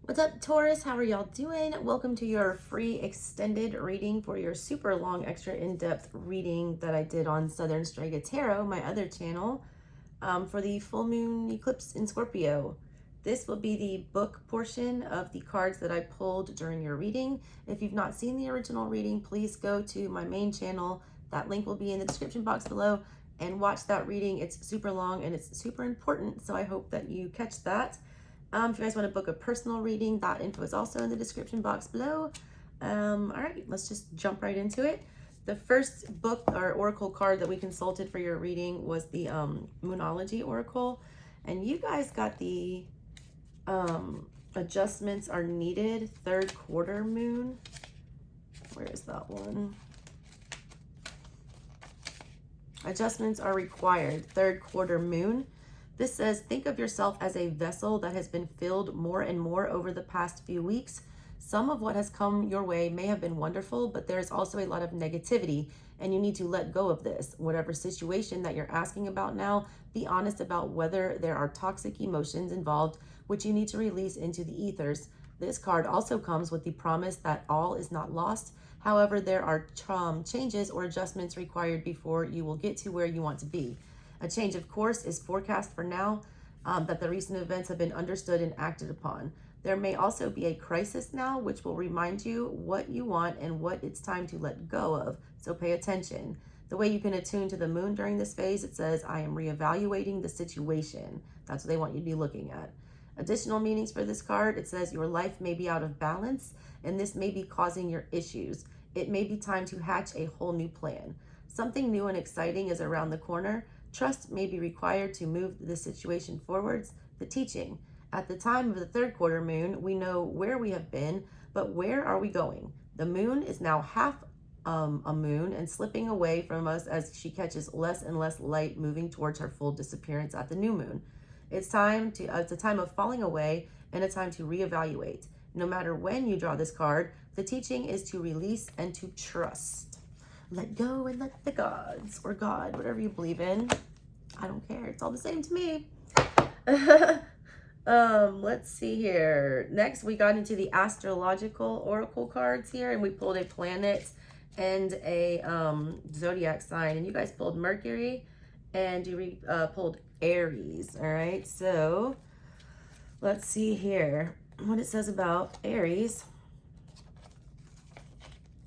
What's up, Taurus? How are y'all doing? Welcome to your free extended reading for your super long, extra in-depth reading that I did on SouthernStrega Tarot, my other channel, for the full moon eclipse in Scorpio. This will be the book portion of the cards that I pulled during your reading. If you've not seen the original reading, please go to my main channel. That link will be in the description box below and watch that reading. It's super long and it's super important, so I hope that you catch that. If you guys want to book a personal reading, that info is also in the description box below. All right, let's just jump right into it. The first book or oracle card that we consulted for your reading was the Moonology Oracle. And you guys got the adjustments are needed, third quarter moon. Where is that one? Adjustments are required, third quarter moon. This says, think of yourself as a vessel that has been filled more and more over the past few weeks. Some of what has come your way may have been wonderful, but there's also a lot of negativity, and you need to let go of this. Whatever situation that you're asking about now, be honest about whether there are toxic emotions involved, which you need to release into the ethers. This card also comes with the promise that all is not lost. However, there are changes or adjustments required before you will get to where you want to be. A change of course is forecast for now, that the recent events have been understood and acted upon. There may also be a crisis now, which will remind you what you want and what it's time to let go of, so pay attention. The way you can attune to the moon during this phase, it says, I am reevaluating the situation. That's what they want you to be looking at. Additional meanings for this card, it says your life may be out of balance, and this may be causing your issues. It may be time to hatch a whole new plan. Something new and exciting is around the corner. Trust may be required to move the situation forwards. The teaching. At the time of the third quarter moon, we know where we have been, but where are we going? The moon is now half a moon and slipping away from us as she catches less and less light, moving towards her full disappearance at the new moon. It's a time of falling away and a time to reevaluate. No matter when you draw this card, the teaching is to release and to trust. Let go and let the gods, or God, whatever you believe in. I don't care. It's all the same to me. Let's see here. Next, we got into the astrological oracle cards here, and we pulled a planet and a zodiac sign. And you guys pulled Mercury, and you pulled Aries. All right. So let's see here what it says about Aries.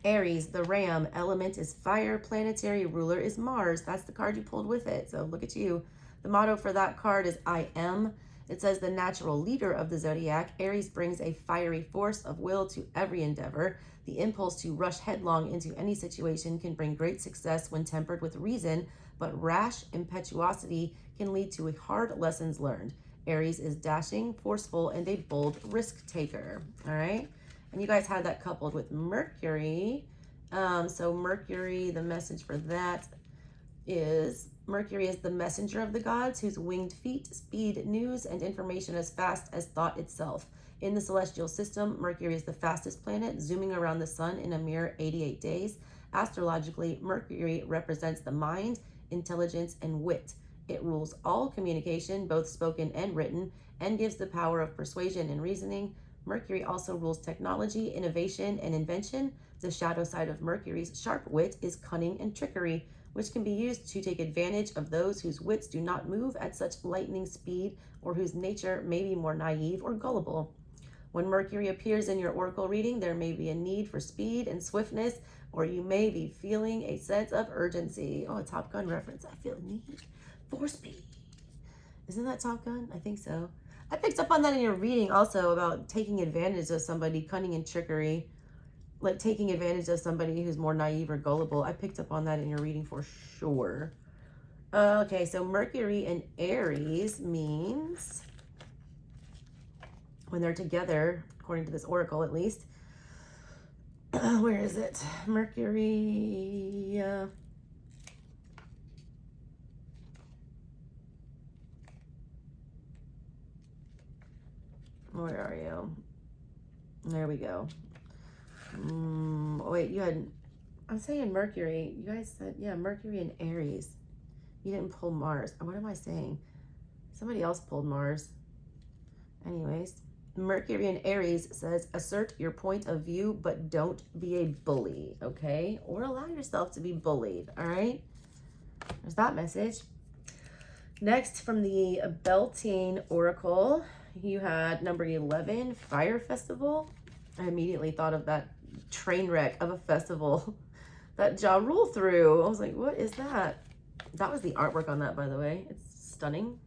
Aries, the ram, element is fire, planetary ruler is Mars. That's the card you pulled with it. So look at you. The motto for that card is I am. It says the natural leader of the zodiac. Aries brings a fiery force of will to every endeavor. The impulse to rush headlong into any situation can bring great success when tempered with reason, but rash impetuosity can lead to hard lessons learned. Aries is dashing, forceful, and a bold risk taker. All right. And you guys had that coupled with Mercury. So Mercury, the message for that is, Mercury is the messenger of the gods, whose winged feet speed news and information as fast as thought itself. In the celestial system, Mercury is the fastest planet, zooming around the sun in a mere 88 days. Astrologically, Mercury represents the mind, intelligence, and wit. It rules all communication, both spoken and written, and gives the power of persuasion and reasoning. Mercury also rules technology, innovation, and invention. The shadow side of Mercury's sharp wit is cunning and trickery, which can be used to take advantage of those whose wits do not move at such lightning speed or whose nature may be more naive or gullible. When Mercury appears in your oracle reading, there may be a need for speed and swiftness, or you may be feeling a sense of urgency. Oh, a Top Gun reference. I feel a need for speed. Isn't that Top Gun? I think so. I picked up on that in your reading also about taking advantage of somebody, cunning and trickery, like taking advantage of somebody who's more naive or gullible. I picked up on that in your reading for sure. Okay, so Mercury and Aries means when they're together, according to this oracle at least. Where is it? Mercury. Where are you? There we go. Wait, you had, I'm saying Mercury. You guys said, yeah, Mercury and Aries. You didn't pull Mars. What am I saying? Somebody else pulled Mars. Anyways, Mercury in Aries says, assert your point of view, but don't be a bully, okay? Or allow yourself to be bullied, all right? There's that message. Next, from the Beltane Oracle, you had number 11, Fire Festival. I immediately thought of that train wreck of a festival that Ja Rule threw. I was like, what is that? That was the artwork on that, by the way. It's stunning.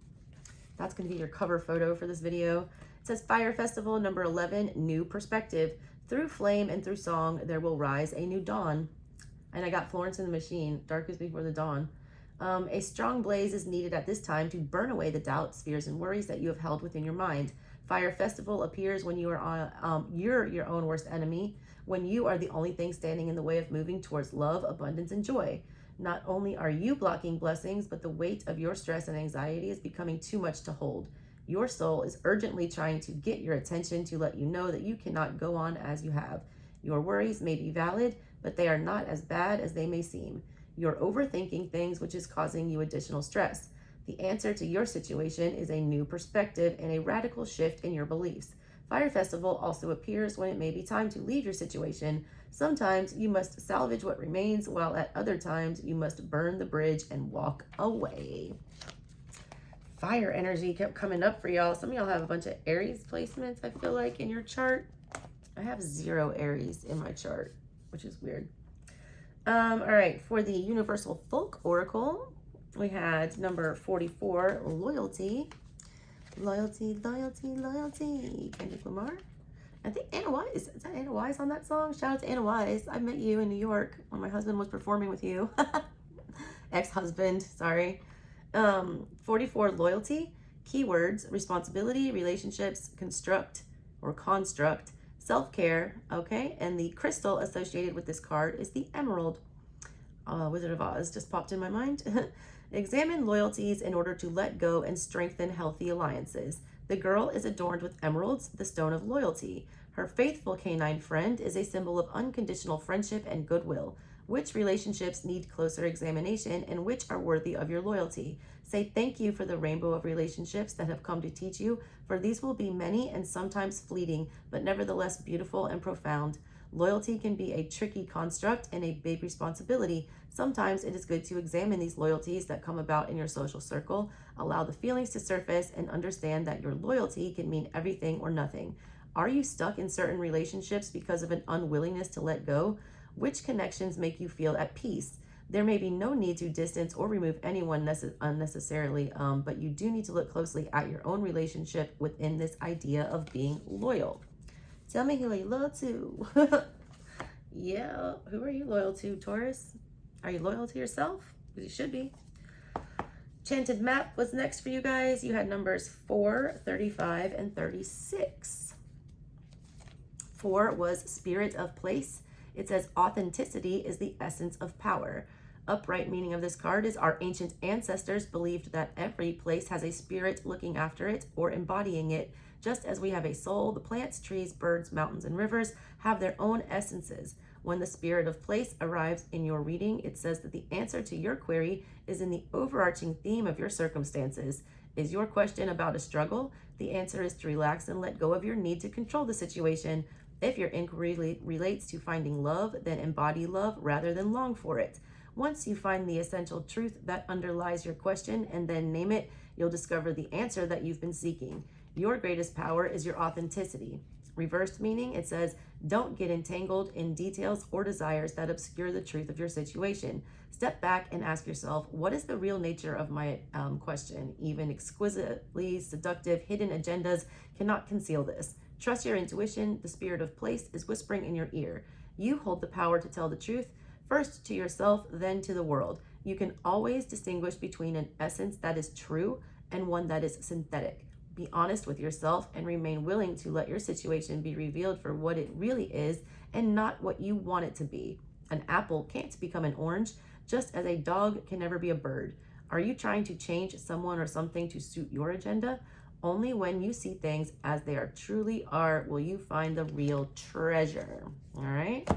That's going to be your cover photo for this video. It says Fire Festival, number 11, New Perspective. Through flame and through song, there will rise a new dawn. And I got Florence and the Machine, Dark is Before the Dawn. A strong blaze is needed at this time to burn away the doubts, fears, and worries that you have held within your mind. Fire Festival appears when you are you're your own worst enemy, when you are the only thing standing in the way of moving towards love, abundance, and joy. Not only are you blocking blessings, but the weight of your stress and anxiety is becoming too much to hold. Your soul is urgently trying to get your attention to let you know that you cannot go on as you have. Your worries may be valid, but they are not as bad as they may seem. You're overthinking things, which is causing you additional stress. The answer to your situation is a new perspective and a radical shift in your beliefs. Fire Festival also appears when it may be time to leave your situation. Sometimes you must salvage what remains, while at other times you must burn the bridge and walk away. Fire energy kept coming up for y'all. Some of y'all have a bunch of Aries placements, I feel like, in your chart. I have 0 Aries in my chart, which is weird. All right, for the Universal Folk Oracle, we had number 44, Loyalty. Loyalty, loyalty, loyalty. Kendrick Lamar. I think Anna Wise. Is that Anna Wise on that song? Shout out to Anna Wise. I met you in New York when my husband was performing with you. Ex-husband, sorry. 44, Loyalty. Keywords, responsibility, relationships, construct, self-care, okay? And the crystal associated with this card is the emerald. Wizard of Oz just popped in my mind. Examine loyalties in order to let go and strengthen healthy alliances. The girl is adorned with emeralds, the stone of loyalty. Her faithful canine friend is a symbol of unconditional friendship and goodwill. Which relationships need closer examination and which are worthy of your loyalty? Say thank you for the rainbow of relationships that have come to teach you, for these will be many and sometimes fleeting, but nevertheless beautiful and profound. Loyalty can be a tricky construct and a big responsibility. Sometimes it is good to examine these loyalties that come about in your social circle, allow the feelings to surface, and understand that your loyalty can mean everything or nothing. Are you stuck in certain relationships because of an unwillingness to let go? Which connections make you feel at peace? There may be no need to distance or remove anyone unnecessarily, but you do need to look closely at your own relationship within this idea of being loyal. Tell me who are you loyal to? Yeah, who are you loyal to, Taurus? Are you loyal to yourself? You should be. Enchanted Map was next for you guys. You had numbers 4, 35, and 36. 4 was Spirit of Place. It says authenticity is the essence of power. Upright meaning of this card is our ancient ancestors believed that every place has a spirit looking after it or embodying it. Just as we have a soul, the plants, trees, birds, mountains, and rivers have their own essences. When the spirit of place arrives in your reading, it says that the answer to your query is in the overarching theme of your circumstances. Is your question about a struggle? The answer is to relax and let go of your need to control the situation. If your inquiry relates to finding love, then embody love rather than long for it. Once you find the essential truth that underlies your question and then name it, you'll discover the answer that you've been seeking. Your greatest power is your authenticity. Reversed meaning, it says, don't get entangled in details or desires that obscure the truth of your situation. Step back and ask yourself, what is the real nature of my question? Even exquisitely seductive hidden agendas cannot conceal this. Trust your intuition. The spirit of place is whispering in your ear. You hold the power to tell the truth, first to yourself, then to the world. You can always distinguish between an essence that is true and one that is synthetic. Be honest with yourself and remain willing to let your situation be revealed for what it really is and not what you want it to be. An apple can't become an orange, just as a dog can never be a bird. Are you trying to change someone or something to suit your agenda? Only when you see things as they are truly are will you find the real treasure. All right?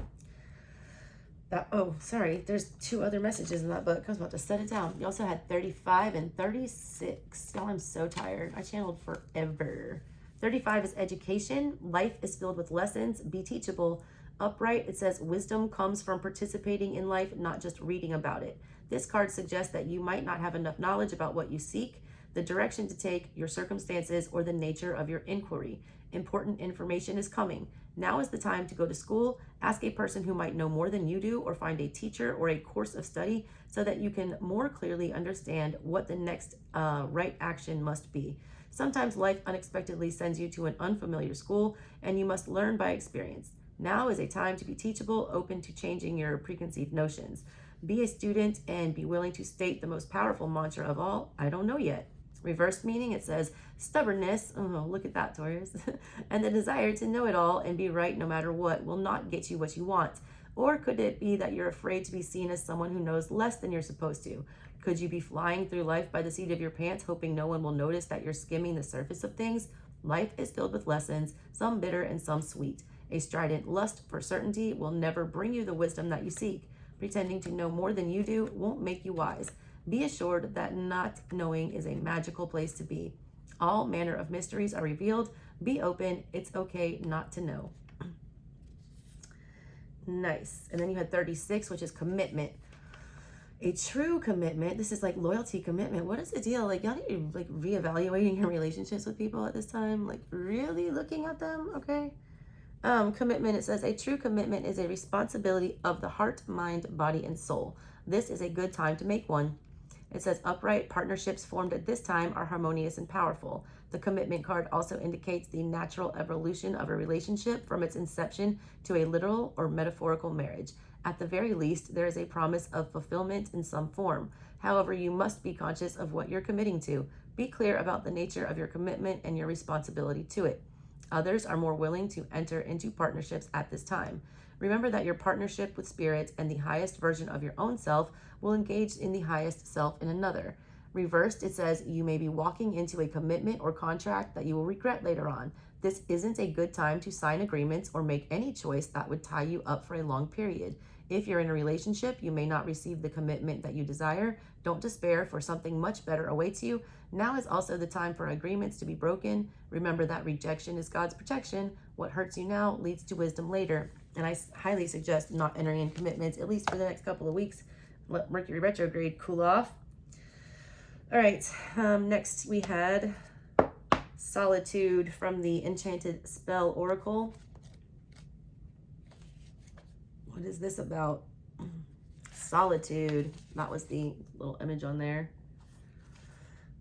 Sorry, there's 2 other messages in that book. I was about to set it down. You also had 35 and 36. Y'all, I'm so tired. I channeled forever. 35 is education. Life is filled with lessons. Be teachable. Upright, it says wisdom comes from participating in life, not just reading about it. This card suggests that you might not have enough knowledge about what you seek, the direction to take, your circumstances, or the nature of your inquiry. Important information is coming. Now is the time to go to school, ask a person who might know more than you do, or find a teacher or a course of study so that you can more clearly understand what the next right action must be. Sometimes life unexpectedly sends you to an unfamiliar school, and you must learn by experience. Now is a time to be teachable, open to changing your preconceived notions. Be a student and be willing to state the most powerful mantra of all, I don't know yet. Reversed meaning, it says stubbornness, oh, look at that, Taurus, and the desire to know it all and be right no matter what will not get you what you want. Or could it be that you're afraid to be seen as someone who knows less than you're supposed to? Could you be flying through life by the seat of your pants, hoping no one will notice that you're skimming the surface of things? Life is filled with lessons, some bitter and some sweet. A strident lust for certainty will never bring you the wisdom that you seek. Pretending to know more than you do won't make you wise. Be assured that not knowing is a magical place to be. All manner of mysteries are revealed. Be open. It's okay not to know. Nice. And then you had 36, which is commitment. A true commitment. This is like loyalty, commitment. What is the deal? Like, y'all need to like reevaluating your relationships with people at this time. Like really looking at them. Okay. Commitment, it says a true commitment is a responsibility of the heart, mind, body, and soul. This is a good time to make one. It says upright partnerships formed at this time are harmonious and powerful. The commitment card also indicates the natural evolution of a relationship from its inception to a literal or metaphorical marriage. At the very least, there is a promise of fulfillment in some form. However, you must be conscious of what you're committing to. Be clear about the nature of your commitment and your responsibility to it. Others are more willing to enter into partnerships at this time. Remember that your partnership with spirit and the highest version of your own self will engage in the highest self in another. Reversed, it says you may be walking into a commitment or contract that you will regret later on. This isn't a good time to sign agreements or make any choice that would tie you up for a long period. If you're in a relationship, you may not receive the commitment that you desire. Don't despair, for something much better awaits you. Now is also the time for agreements to be broken. Remember that rejection is God's protection. What hurts you now leads to wisdom later. And I highly suggest not entering in commitments, at least for the next couple of weeks. Let Mercury retrograde cool off. All right, next we had Solitude from the Enchanted Spell Oracle. What is this about? Solitude. That was the little image on there.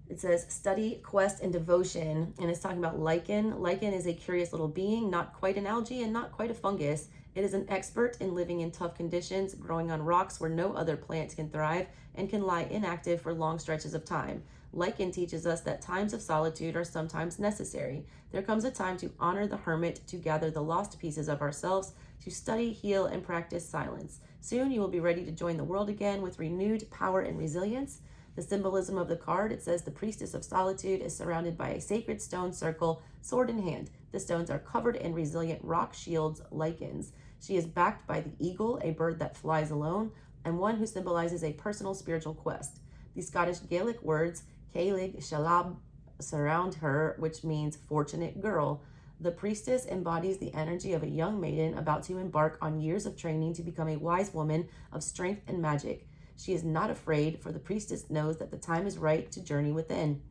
It says study, quest, and devotion, and it's talking about lichen. Lichen is a curious little being, not quite an algae and not quite a fungus. It is an expert in living in tough conditions, growing on rocks where no other plant can thrive, and can lie inactive for long stretches of time. Lichen teaches us that times of solitude are sometimes necessary. There comes a time to honor the hermit, to gather the lost pieces of ourselves, to study, heal, and practice silence. Soon you will be ready to join the world again with renewed power and resilience. The symbolism of the card, it says the priestess of solitude is surrounded by a sacred stone circle, sword in hand. The stones are covered in resilient rock shields, lichens. She is backed by the eagle, a bird that flies alone, and one who symbolizes a personal spiritual quest. The Scottish Gaelic words, Caolig Shalab, surround her, which means fortunate girl. The priestess embodies the energy of a young maiden about to embark on years of training to become a wise woman of strength and magic. She is not afraid, for the priestess knows that the time is right to journey within.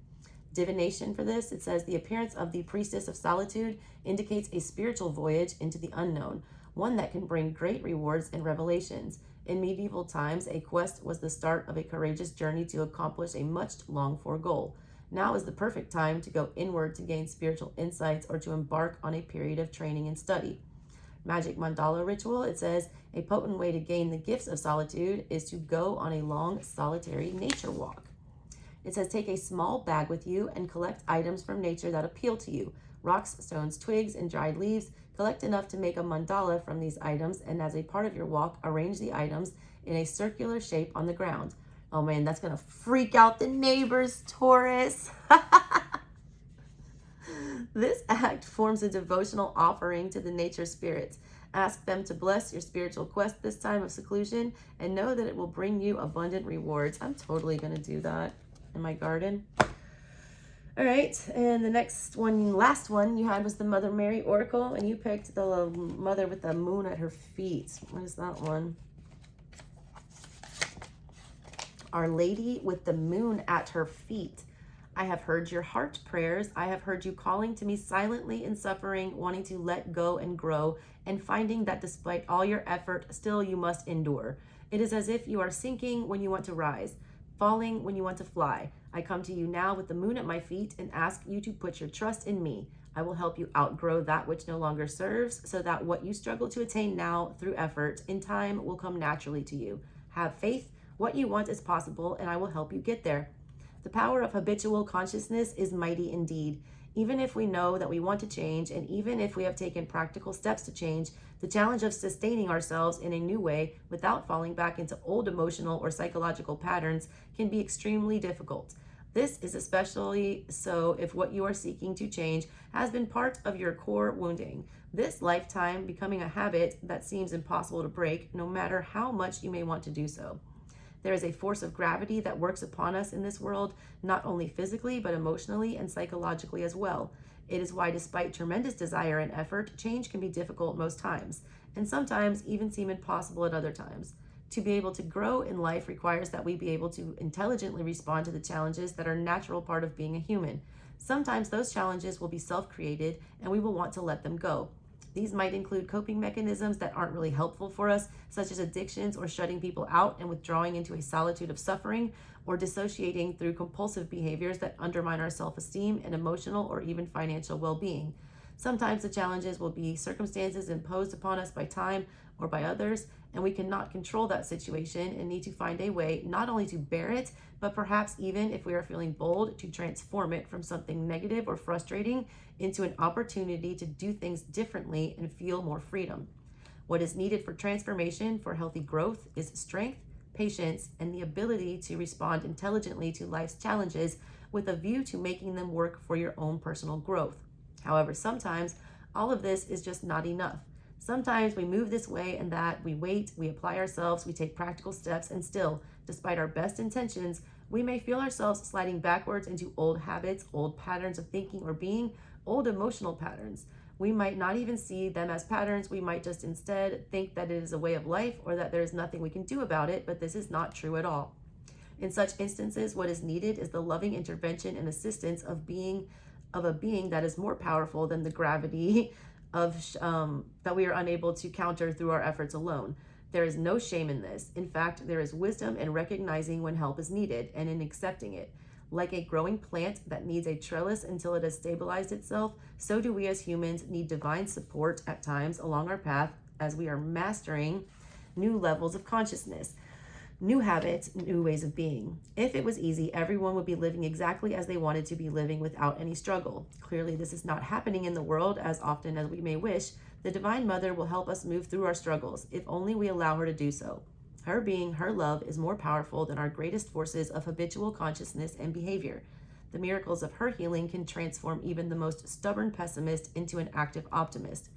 Divination for this, it says the appearance of the priestess of solitude indicates a spiritual voyage into the unknown, one that can bring great rewards and revelations. In medieval times, a quest was the start of a courageous journey to accomplish a much longed-for goal. Now is the perfect time to go inward to gain spiritual insights or to embark on a period of training and study. Magic mandala ritual, it says a potent way to gain the gifts of solitude is to go on a long solitary nature walk. It says take a small bag with you and collect items from nature that appeal to you. Rocks, stones, twigs, and dried leaves. Collect enough to make a mandala from these items, and as a part of your walk, arrange the items in a circular shape on the ground. Oh man, that's gonna freak out the neighbors, Taurus. This act forms a devotional offering to the nature spirits. Ask them to bless your spiritual quest this time of seclusion, and know that it will bring you abundant rewards. I'm totally gonna do that in my garden. All right, and the last one you had was the Mother Mary Oracle, and you picked the mother with the moon at her feet. What is that one? Our Lady with the moon at her feet. I have heard your heart prayers. I have heard you calling to me silently in suffering, wanting to let go and grow, and finding that despite all your effort, still you must endure. It is as if you are sinking when you want to rise, falling when you want to fly. I come to you now with the moon at my feet and ask you to put your trust in me. I will help you outgrow that which no longer serves, so that what you struggle to attain now through effort in time will come naturally to you. Have faith. What you want is possible, and I will help you get there. The power of habitual consciousness is mighty indeed. Even if we know that we want to change, and even if we have taken practical steps to change, the challenge of sustaining ourselves in a new way without falling back into old emotional or psychological patterns can be extremely difficult. This is especially so if what you are seeking to change has been part of your core wounding. This lifetime becoming a habit that seems impossible to break, no matter how much you may want to do so. There is a force of gravity that works upon us in this world, not only physically, but emotionally and psychologically as well. It is why, despite tremendous desire and effort, change can be difficult most times, and sometimes even seem impossible at other times. To be able to grow in life requires that we be able to intelligently respond to the challenges that are a natural part of being a human. Sometimes those challenges will be self-created, and we will want to let them go. These might include coping mechanisms that aren't really helpful for us, such as addictions or shutting people out and withdrawing into a solitude of suffering, or dissociating through compulsive behaviors that undermine our self-esteem and emotional or even financial well-being. Sometimes the challenges will be circumstances imposed upon us by time or by others, and we cannot control that situation and need to find a way not only to bear it, but perhaps even, if we are feeling bold, to transform it from something negative or frustrating into an opportunity to do things differently and feel more freedom. What is needed for transformation, for healthy growth, is strength, patience, and the ability to respond intelligently to life's challenges with a view to making them work for your own personal growth. However, sometimes all of this is just not enough. Sometimes we move this way and that, we wait, we apply ourselves, we take practical steps, and still, despite our best intentions, we may feel ourselves sliding backwards into old habits, old patterns of thinking or being, old emotional patterns. We might not even see them as patterns. We might just instead think that it is a way of life or that there is nothing we can do about it, but this is not true at all. In such instances, what is needed is the loving intervention and assistance of a being that is more powerful than the gravity that we are unable to counter through our efforts alone. There is no shame in this. In fact, there is wisdom in recognizing when help is needed and in accepting it. Like a growing plant that needs a trellis until it has stabilized itself, so do we as humans need divine support at times along our path as we are mastering new levels of consciousness, new habits, new ways of being. If it was easy, everyone would be living exactly as they wanted to be living without any struggle. Clearly, this is not happening in the world as often as we may wish. The Divine Mother will help us move through our struggles, if only we allow her to do so. Her being, her love, is more powerful than our greatest forces of habitual consciousness and behavior. The miracles of her healing can transform even the most stubborn pessimist into an active optimist.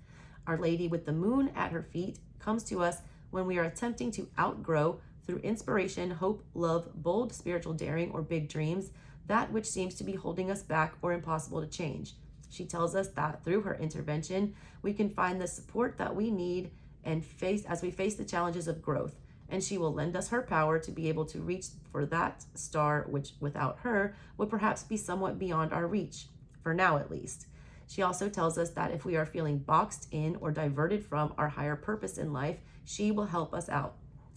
Our Lady with the moon at her feet comes to us when we are attempting to outgrow, through inspiration, hope, love, bold spiritual daring, or big dreams, that which seems to be holding us back or impossible to change. She tells us that through her intervention, we can find the support that we need and as we face the challenges of growth. And she will lend us her power to be able to reach for that star, which without her would perhaps be somewhat beyond our reach, for now at least. She also tells us that if we are feeling boxed in or diverted from our higher purpose in life, she will help us out.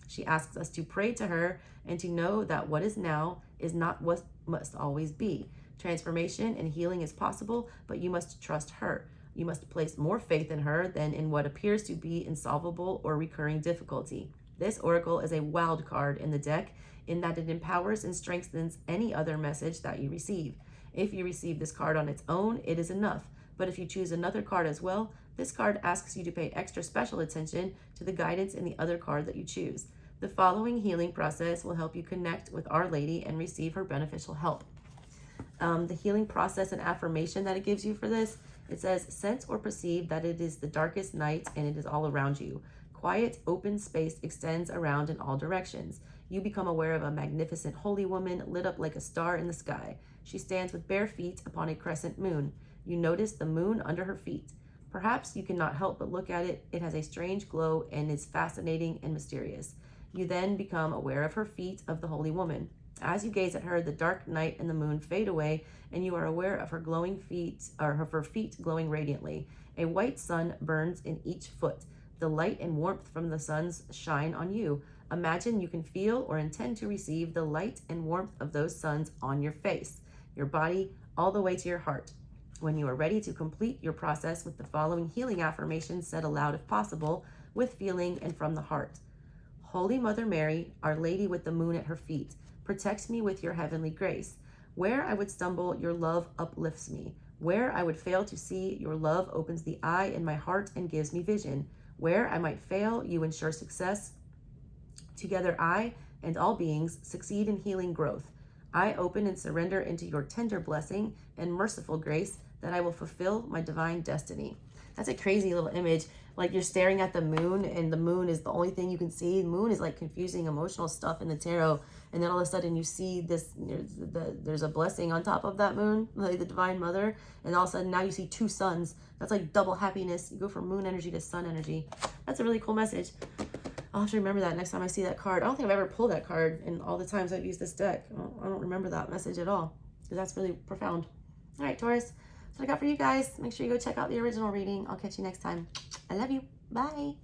She asks us to pray to her and to know that what is now is not what must always be. Transformation and healing is possible, but you must trust her. You must place more faith in her than in what appears to be insolvable or recurring difficulty. This oracle is a wild card in the deck in that it empowers and strengthens any other message that you receive. If you receive this card on its own, it is enough. But if you choose another card as well, this card asks you to pay extra special attention to the guidance in the other card that you choose. The following healing process will help you connect with Our Lady and receive her beneficial help. The healing process and affirmation that it gives you for this, it says, sense or perceive that it is the darkest night and it is all around you. Quiet, open space extends around in all directions. You become aware of a magnificent holy woman lit up like a star in the sky. She stands with bare feet upon a crescent moon. You notice the moon under her feet. Perhaps you cannot help but look at it. It has a strange glow and is fascinating and mysterious. You then become aware of her feet of the holy woman. As you gaze at her, the dark night and the moon fade away, and you are aware of her glowing feet, or of her feet glowing radiantly. A white sun burns in each foot. The light and warmth from the suns shine on you. Imagine you can feel or intend to receive the light and warmth of those suns on your face, your body, all the way to your heart. When you are ready to complete your process with the following healing affirmations said aloud if possible, with feeling and from the heart. Holy Mother Mary, Our Lady with the moon at her feet, protect me with your heavenly grace. Where I would stumble, your love uplifts me. Where I would fail to see, your love opens the eye in my heart and gives me vision. Where I might fail, you ensure success. Together I and all beings succeed in healing growth. I open and surrender into your tender blessing and merciful grace that I will fulfill my divine destiny. That's a crazy little image. Like you're staring at the moon and the moon is the only thing you can see. The moon is like confusing emotional stuff in the tarot. And then all of a sudden you see this, there's a blessing on top of that moon, like the divine mother. And all of a sudden now you see two suns. That's like double happiness. You go from moon energy to sun energy. That's a really cool message. I'll have to remember that next time I see that card. I don't think I've ever pulled that card in all the times I've used this deck. I don't remember that message at all, because that's really profound. All right, Taurus, that's what I got for you guys. Make sure you go check out the original reading. I'll catch you next time. I love you. Bye.